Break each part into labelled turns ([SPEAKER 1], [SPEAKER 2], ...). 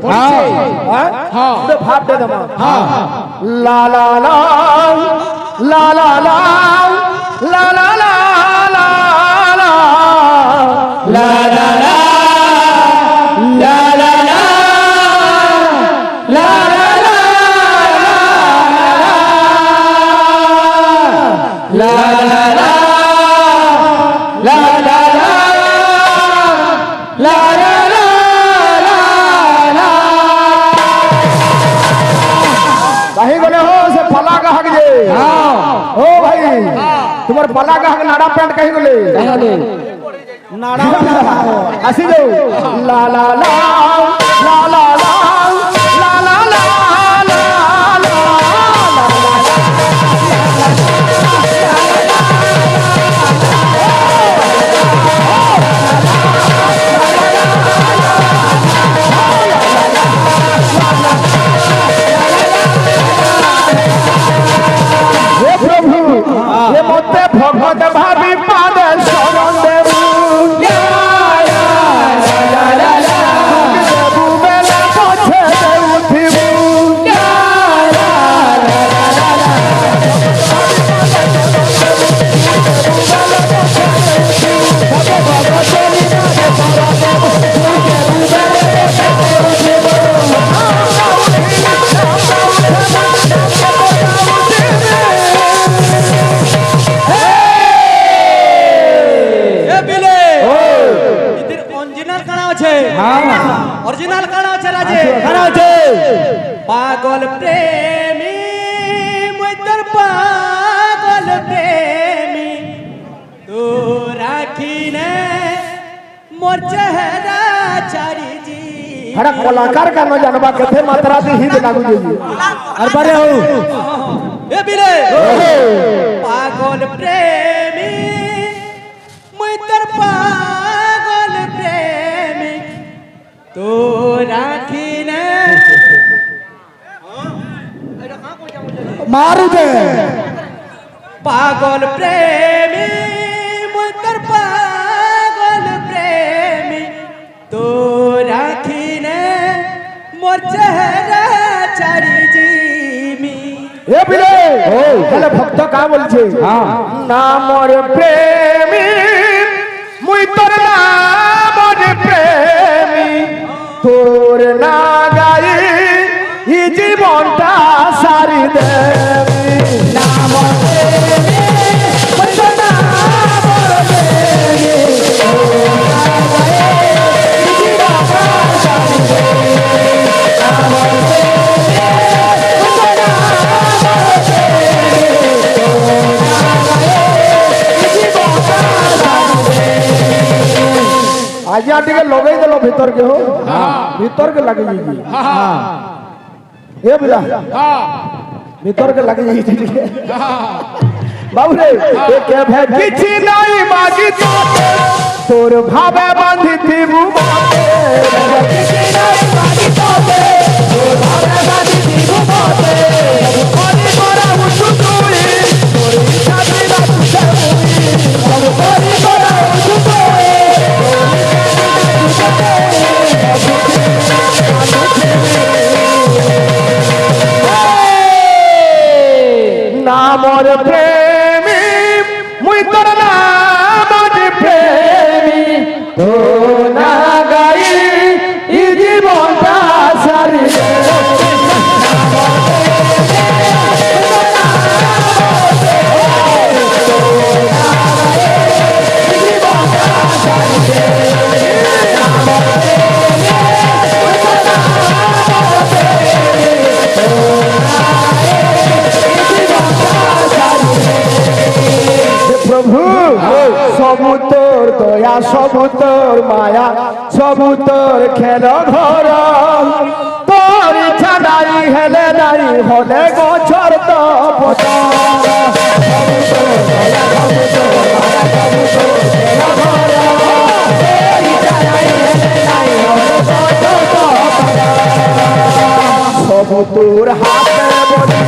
[SPEAKER 1] हाँ भाप दे दमा ला ला ला ला ला ला ला ला ला ला ला ला ला तुम्हार पला का हक नाड़ा पैंट कहीं गले नाड़ा हसी दो ला ला ला ला ला ला ला ला ला ये मते भगवत भावी पाद शरण देबू देबू बेला पछे उठिबू
[SPEAKER 2] ओरिजिनल काना छे राजे काना छे पागल प्रेमी मुइतर पागल प्रेमी तू राखीने मोर चेहरा चारी जी
[SPEAKER 1] हरा कलाकार का न जानबा कथे मात्रा दी हित लागू जी अरे बड़े हो
[SPEAKER 2] ए बिले पागल प्रेमी मुइतर पागल प्रेमी तो राखीने
[SPEAKER 1] मारू दे
[SPEAKER 2] पागल प्रेमी मुतर पागल प्रेमी तो राखीने मोर चेहरा चारी जीमी
[SPEAKER 1] ए बिले তাহলে ভক্ত কা বলছে না মোর প্রেমী মুই তোর নাম রে প্রেমী তোর না গাই ই জীবনটা সারি দেবি না মোর প্রেমী মুই তোর নাম রে প্রেমী তোর না গাই ই জীবনটা সারি দেবি না মোর आजा टिके लगे देलो भीतर के हो भीतर के लगे जी ए बिला भीतर के लगे जी बाबू रे ए के भे किछि नहीं मागी तोर भावे बांधी थी मुबाते किछि नहीं मागी तोते तोर भावे बांधी थी मुबाते कोरी मोरा उठु तुई तोर इच्छा बिना तुझे मुई सब कोरी मोरा उठु तुई नामर प्रेमी मुई तोर नामर प्रेमी तो ना गाई इ जीवनटा सारी प्रभु सबु तोर दया सबु तोर माया सबु तोर खेल घर तोर इच्छा नाई हेले नाई होले गोचर तो पता सबु तोर दया सबु तोर माया सबु तोर खेल घर तोर इच्छा नाई हेले नाई होले गोचर तो पता सबु तोर हाथ बोली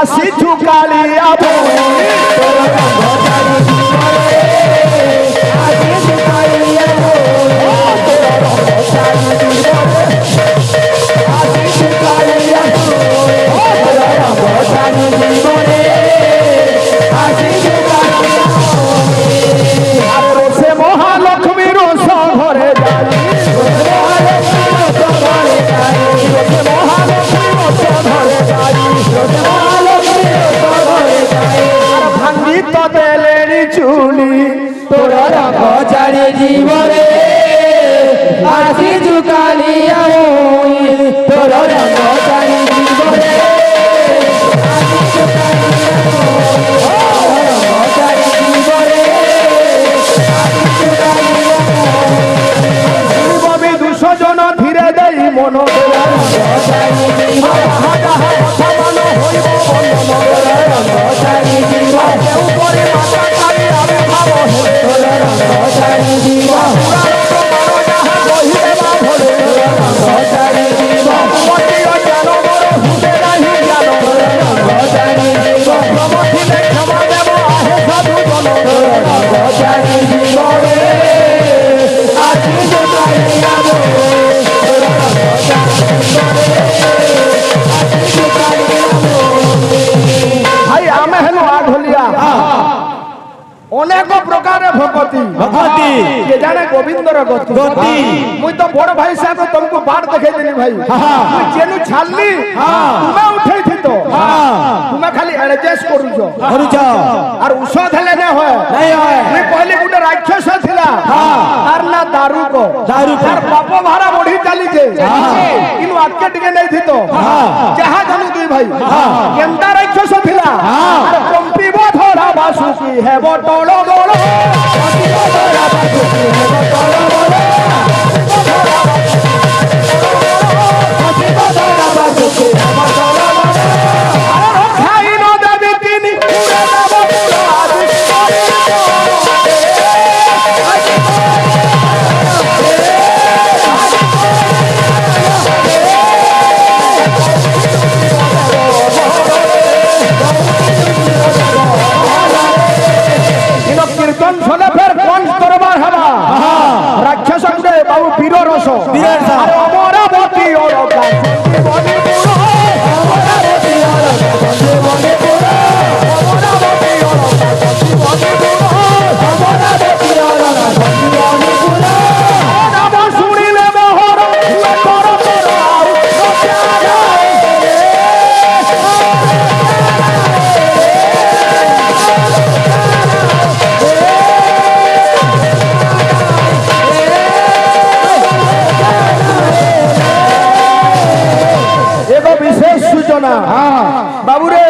[SPEAKER 1] আসিছু কালিয়া ভূমি তোর রঙ ছাড়ি জীবনে আসিছু কালিয়া ভূমি তোর রঙ ছাড়ি জীবনে আসিছু কালিয়া ভূমি তোর রঙ ছাড়ি জীবনে আসিছু কালিয়া ভূমি আর রোষে মহালক্ষ্মী রোষ ঘরে যাই রোষে মহালক্ষ্মী রোষ ঘরে যাই রোষে মহালক্ষ্মী রোষ ঘরে যাই রোষে মহালক্ষ্মী রোষ ঘরে যাই আর ভাঙ্গি তো দেলেনি চুলি তোর রঙ ছাড়ি জীবনে আসি ঝুকালিয়া ভূমি তোর রঙ ছাড়ি জীবনে আসি ঝুকালিয়া ভূমি তোর রঙ ছাড়ি জীবনে আসি ঝুকালিয়া ভূমি দুশো জন ধীরে দেই মন তোর রঙ ছাড়ি জীবনে হাজার কথা মানো হইব বন্ধ তোর রঙ ছাড়ি জীবনে উপরে মাথা কালি আমি ভাব তোর রঙ ছাড়ি জীবনে অনেক প্রকার ভকতি
[SPEAKER 2] ভকতি
[SPEAKER 1] কে জানে গোবিন্দর গতি
[SPEAKER 2] গতি
[SPEAKER 1] মুই তো বড় ভাই সাহেব তুমको बाट দেখাই দেনি ভাই মুই যেনু ছাড়লি তুমি উঠাই থিত তুমি খালি এডজাস্ট করুছ
[SPEAKER 2] করুছ
[SPEAKER 1] আর ঔষধ হেলে না হয়
[SPEAKER 2] নাই হয়
[SPEAKER 1] মুই কইলি গুটে রাক্ষস ছিলা তার না দারুক তার পাপ ভাড়া বঢ়ি চালিছে কিন্তু আজকে টিকে নাই থিত যাহা জানু তুই ভাই কেনতা রাক্ষস ছিলা আর কম্পিব ধরা বাসুকি হেব টল বড় কম্পিব ধরা বাসুকি হেব টল বড় কম্পিব ধরা বাসুকি হেব টল বড় আর খাই ন দেবী তিনি পুরে দেব পুরা আদি কীর্তন শোনে ফের কোন দরবার হবা রাক্ষস গুড়ে বাবু বীর রস আর অমরাবতী অরকা জীবনী পুরো অমরাবতী অরকা জীবনী পুরো অমরাবতী অরকা জীবনী পুরো অমরাবতী অরকা জীবনী পুরো নাম শুনিলে মোহর তোর তোর আর सूचना बाबूरे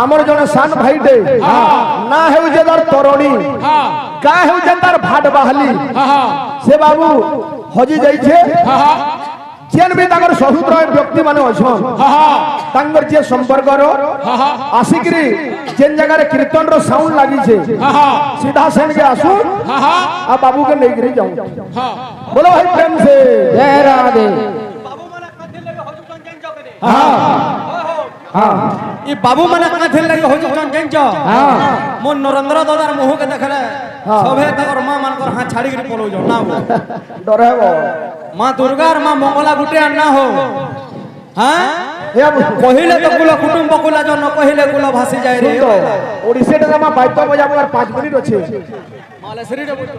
[SPEAKER 1] आमर जने सान भाई दे ना हेउजे तार तरुणी का हेउजे तार भाट बाहली से बाबू हजी जाइछे जेन भी ताकर सहुद्र व्यक्ति माने अछन तांगर जे संपर्क रो आसिकरी जेन जगह रे कीर्तन रो साउंड लागी छे सीधा सेन के आसु आ बाबू के नहीं गिरी जाऊं बोलो भाई प्रेम से जय राधे
[SPEAKER 2] ई बाबू माने काथे लगे हो जन केंच मो नरेंद्र दादार मुह के देखले सभे तकर मां मान कर हाथ छाड़ी के पलो जाओ ना
[SPEAKER 1] डरेबो
[SPEAKER 2] मां दुर्गा और मां मंगला गुटे अन्ना हो हां
[SPEAKER 1] हे
[SPEAKER 2] कहिले तो कुल कुटुंब कुला जन कहिले कुल भासी जाय रे
[SPEAKER 1] ओडिसे टा मा बाइट बजाबो और 5 मिनिट अछि
[SPEAKER 2] मालेश्वरी रे बोल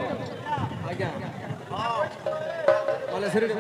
[SPEAKER 2] आज्ञा मालेश्वरी रे